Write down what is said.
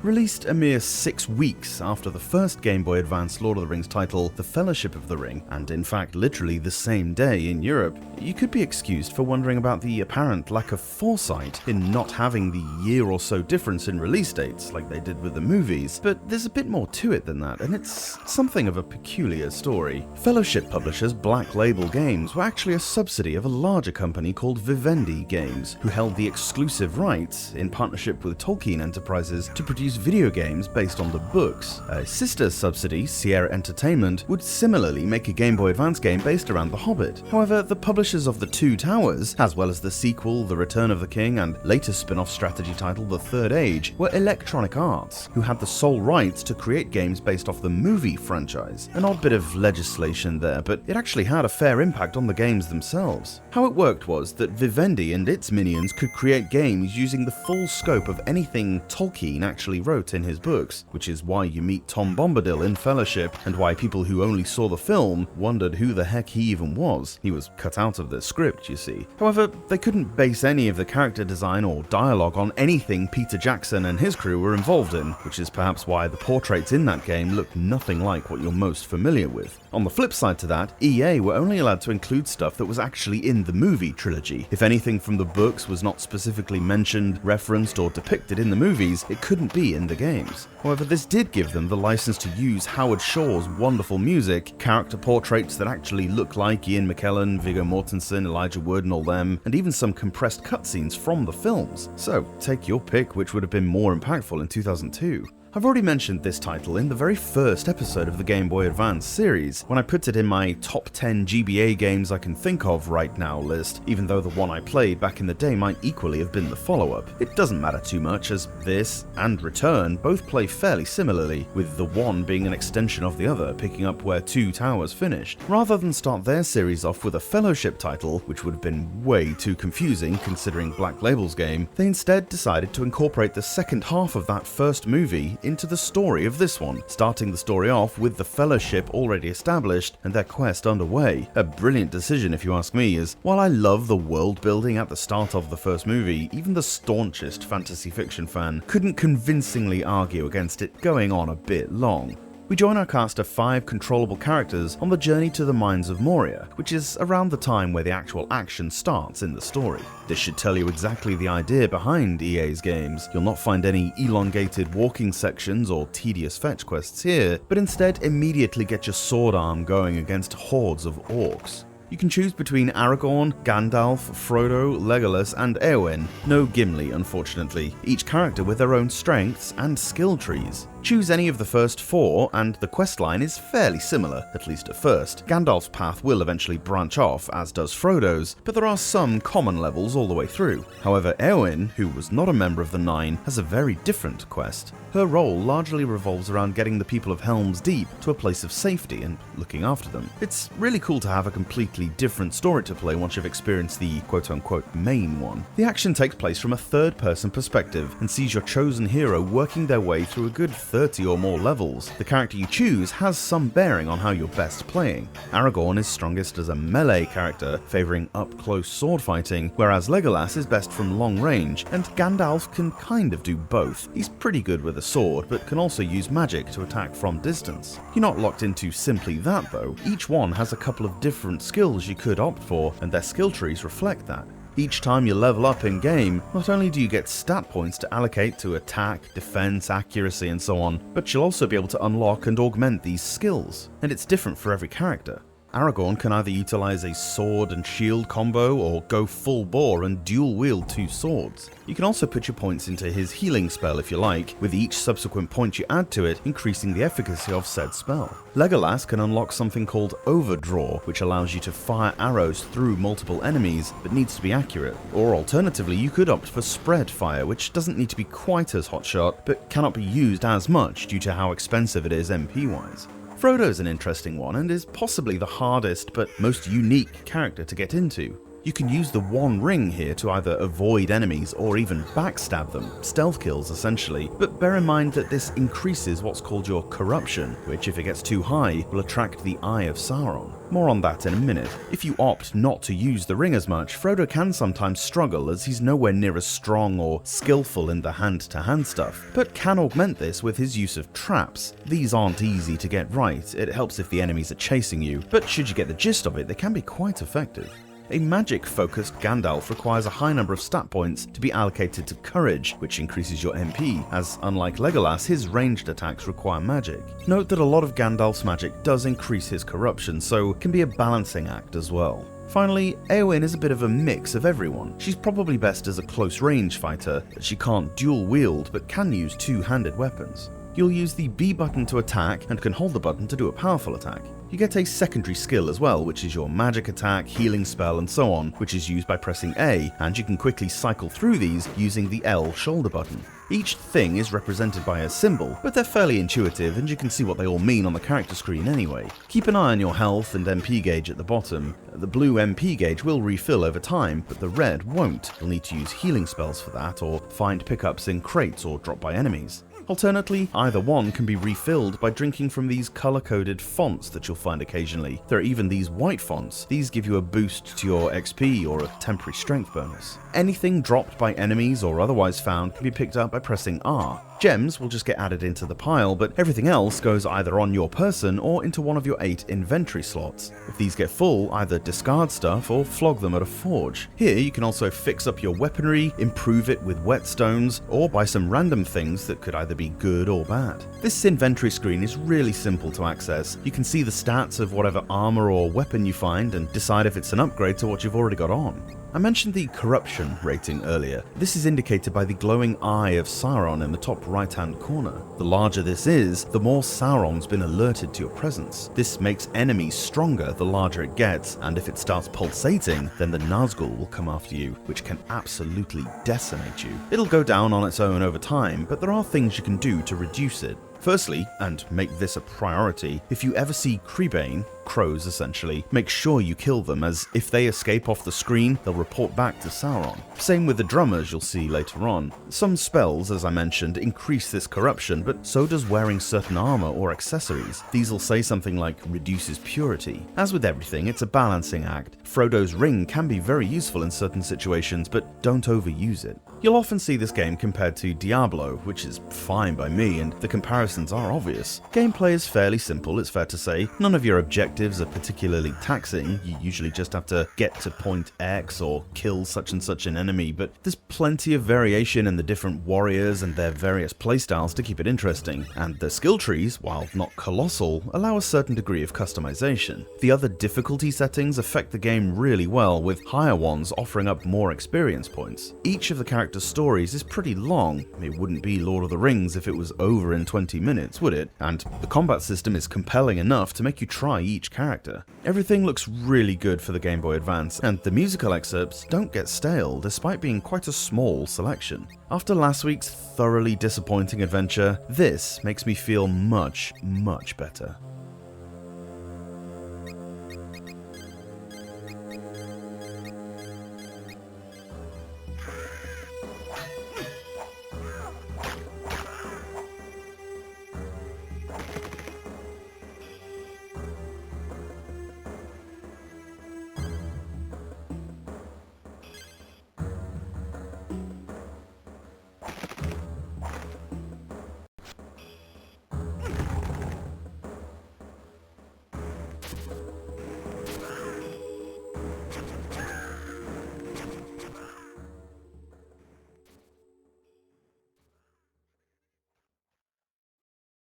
Released a mere 6 weeks after the first Game Boy Advance Lord of the Rings title, The Fellowship of the Ring, and in fact literally the same day in Europe, you could be excused for wondering about the apparent lack of foresight in not having the year or so difference in release dates like they did with the movies, but there's a bit more to it than that, and it's something of a peculiar story. Fellowship publishers Black Label Games were actually a subsidy of a larger company called Vivendi Games, who held the exclusive rights, in partnership with Tolkien Enterprises, to produce video games based on the books. A sister subsidy, Sierra Entertainment, would similarly make a Game Boy Advance game based around The Hobbit. However, the publishers of The Two Towers, as well as the sequel The Return of the King and later spin-off strategy title The Third Age, were Electronic Arts, who had the sole rights to create games based off the movie franchise. An odd bit of legislation there, but it actually had a fair impact on the games themselves. How it worked was that Vivendi and its minions could create games using the full scope of anything Tolkien actually wrote in his books, which is why you meet Tom Bombadil in Fellowship, and why people who only saw the film wondered who the heck he even was. He was cut out of the script, you see. However, they couldn't base any of the character design or dialogue on anything Peter Jackson and his crew were involved in, which is perhaps why the portraits in that game look nothing like what you're most familiar with. On the flip side to that, EA were only allowed to include stuff that was actually in the movie trilogy. If anything from the books was not specifically mentioned, referenced, or depicted in the movies, it couldn't be in the games. However, this did give them the license to use Howard Shore's wonderful music, character portraits that actually look like Ian McKellen, Viggo Mortensen, Elijah Wood and all them, and even some compressed cutscenes from the films. So, take your pick which would have been more impactful in 2002. I've already mentioned this title in the very first episode of the Game Boy Advance series, when I put it in my top 10 GBA games I can think of right now list, even though the one I played back in the day might equally have been the follow-up. It doesn't matter too much, as this and Return both play fairly similarly, with the one being an extension of the other, picking up where Two Towers finished. Rather than start their series off with a Fellowship title, which would have been way too confusing considering Black Label's game, they instead decided to incorporate the second half of that first movie into the story of this one, starting the story off with the Fellowship already established and their quest underway. A brilliant decision if you ask me, as while I love the world building at the start of the first movie, even the staunchest fantasy fiction fan couldn't convincingly argue against it going on a bit long. We join our cast of 5 controllable characters on the journey to the Mines of Moria, which is around the time where the actual action starts in the story. This should tell you exactly the idea behind EA's games. You'll not find any elongated walking sections or tedious fetch quests here, but instead immediately get your sword arm going against hordes of orcs. You can choose between Aragorn, Gandalf, Frodo, Legolas, and Eowyn. No Gimli, unfortunately, each character with their own strengths and skill trees. Choose any of the first 4, and the questline is fairly similar, at least at first. Gandalf's path will eventually branch off, as does Frodo's, but there are some common levels all the way through. However, Eowyn, who was not a member of the Nine, has a very different quest. Her role largely revolves around getting the people of Helm's Deep to a place of safety and looking after them. It's really cool to have a completely different story to play once you've experienced the quote-unquote main one. The action takes place from a third-person perspective and sees your chosen hero working their way through a good 30 or more levels. The character you choose has some bearing on how you're best playing. Aragorn is strongest as a melee character, favouring up-close sword fighting, whereas Legolas is best from long range, and Gandalf can kind of do both. He's pretty good with a sword, but can also use magic to attack from distance. You're not locked into simply that though. Each one has a couple of different skills you could opt for, and their skill trees reflect that. Each time you level up in-game, not only do you get stat points to allocate to attack, defense, accuracy, and so on, but you'll also be able to unlock and augment these skills, and it's different for every character. Aragorn can either utilize a sword and shield combo or go full bore and dual wield 2 swords. You can also put your points into his healing spell if you like, with each subsequent point you add to it increasing the efficacy of said spell. Legolas can unlock something called Overdraw, which allows you to fire arrows through multiple enemies but needs to be accurate. Or alternatively, you could opt for Spread Fire, which doesn't need to be quite as hotshot but cannot be used as much due to how expensive it is MP-wise. Frodo's an interesting one and is possibly the hardest but most unique character to get into. You can use the one ring here to either avoid enemies or even backstab them, stealth kills essentially, but bear in mind that this increases what's called your corruption, which if it gets too high will attract the Eye of Sauron. More on that in a minute. If you opt not to use the ring as much, Frodo can sometimes struggle as he's nowhere near as strong or skillful in the hand-to-hand stuff, but can augment this with his use of traps. These aren't easy to get right, it helps if the enemies are chasing you, but should you get the gist of it, they can be quite effective. A magic-focused Gandalf requires a high number of stat points to be allocated to Courage, which increases your MP, as unlike Legolas, his ranged attacks require magic. Note that a lot of Gandalf's magic does increase his corruption, so can be a balancing act as well. Finally, Éowyn is a bit of a mix of everyone. She's probably best as a close-range fighter, as she can't dual-wield but can use two-handed weapons. You'll use the B button to attack and can hold the button to do a powerful attack. You get a secondary skill as well, which is your magic attack, healing spell, and so on, which is used by pressing A, and you can quickly cycle through these using the L shoulder button. Each thing is represented by a symbol, but they're fairly intuitive and you can see what they all mean on the character screen anyway. Keep an eye on your health and MP gauge at the bottom. The blue MP gauge will refill over time, but the red won't. You'll need to use healing spells for that, or find pickups in crates or dropped by enemies. Alternately, either one can be refilled by drinking from these color-coded fonts that you'll find occasionally. There are even these white fonts. These give you a boost to your XP or a temporary strength bonus. Anything dropped by enemies or otherwise found can be picked up by pressing R. Gems will just get added into the pile, but everything else goes either on your person or into one of your 8 inventory slots. If these get full, either discard stuff or flog them at a forge. Here you can also fix up your weaponry, improve it with whetstones, or buy some random things that could either be good or bad. This inventory screen is really simple to access. You can see the stats of whatever armor or weapon you find and decide if it's an upgrade to what you've already got on. I mentioned the corruption rating earlier. This is indicated by the glowing eye of Sauron in the top right-hand corner. The larger this is, the more Sauron's been alerted to your presence. This makes enemies stronger the larger it gets, and if it starts pulsating, then the Nazgul will come after you, which can absolutely decimate you. It'll go down on its own over time, but there are things you can do to reduce it. Firstly, and make this a priority, if you ever see Creebane, crows essentially, make sure you kill them, as if they escape off the screen, they'll report back to Sauron. Same with the drummers you'll see later on. Some spells, as I mentioned, increase this corruption, but so does wearing certain armor or accessories. These will say something like reduces purity. As with everything, it's a balancing act. Frodo's ring can be very useful in certain situations, but don't overuse it. You'll often see this game compared to Diablo, which is fine by me, and the comparisons are obvious. Gameplay is fairly simple, it's fair to say. None of your objectives are particularly taxing. You usually just have to get to point X or kill such and such an enemy, but there's plenty of variation in the different warriors and their various playstyles to keep it interesting, and the skill trees, while not colossal, allow a certain degree of customization. The other difficulty settings affect the game really well, with higher ones offering up more experience points. Each of the characters' stories is pretty long. It wouldn't be Lord of the Rings if it was over in 20 minutes, would it? And the combat system is compelling enough to make you try each character. Everything looks really good for the Game Boy Advance, and the musical excerpts don't get stale despite being quite a small selection. After last week's thoroughly disappointing adventure, this makes me feel much, much better.